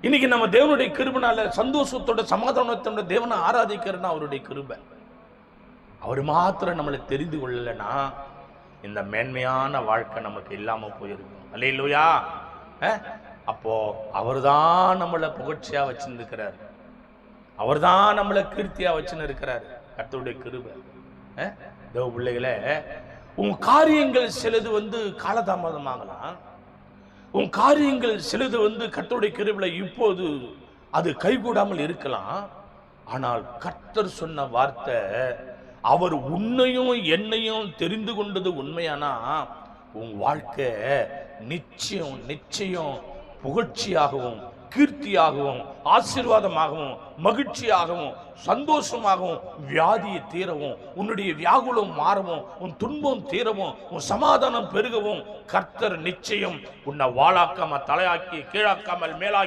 இன்னைக்கு நம்ம தேவனுடைய கிருபைனால சந்தோஷத்தோட சமாதானத்தோட தேவனை ஆராதிக்கிறன்னா அவருடைய கிருபை. அவர் மாத்திரம் நம்மளை தெரிந்து கொள்ளலைன்னா இந்த மேன்மையான வாழ்க்கை நமக்கு இல்லாம போயிருக்கும். அல்லேலூயா. அப்போ அவர்தான் நம்மளை புகழ்ச்சியா வச்சுருக்கிறார், அவர்தான் நம்மளை கீர்த்தியா வச்சுன்னு இருக்கிறார். கர்த்தருடைய கிருபை. தேவ பிள்ளைகளே, உன் காரியங்கள் சிலது காலதாமதமாகலாம், உன் காரியங்கள் சிலது கர்த்தருடைய கிருபையில இப்போது அது கைகூடாமல் இருக்கலாம். ஆனால் கர்த்தர் சொன்ன வார்த்தை, அவர் உன்னையும் என்னையும் தெரிந்து கொண்டது உண்மையானா உன் வாழ்க்கை நிச்சயம் நிச்சயம் புகழ்ச்சியாகவும் கீர்த்தியாகவும் ஆசீர்வாதமாகவும் மகிழ்ச்சியாகவும் சந்தோஷமாகவும் வியாதியை தீரவும் உன்னுடைய வியாகுலம் மாறவும் உன் துன்பம் தீரவும் உன் சமாதானம் பெருகவும் கர்த்தர் நிச்சயம் உன்னை வாழாக்காம தலையாக்கி கீழாக்காமல் மேலாக்கி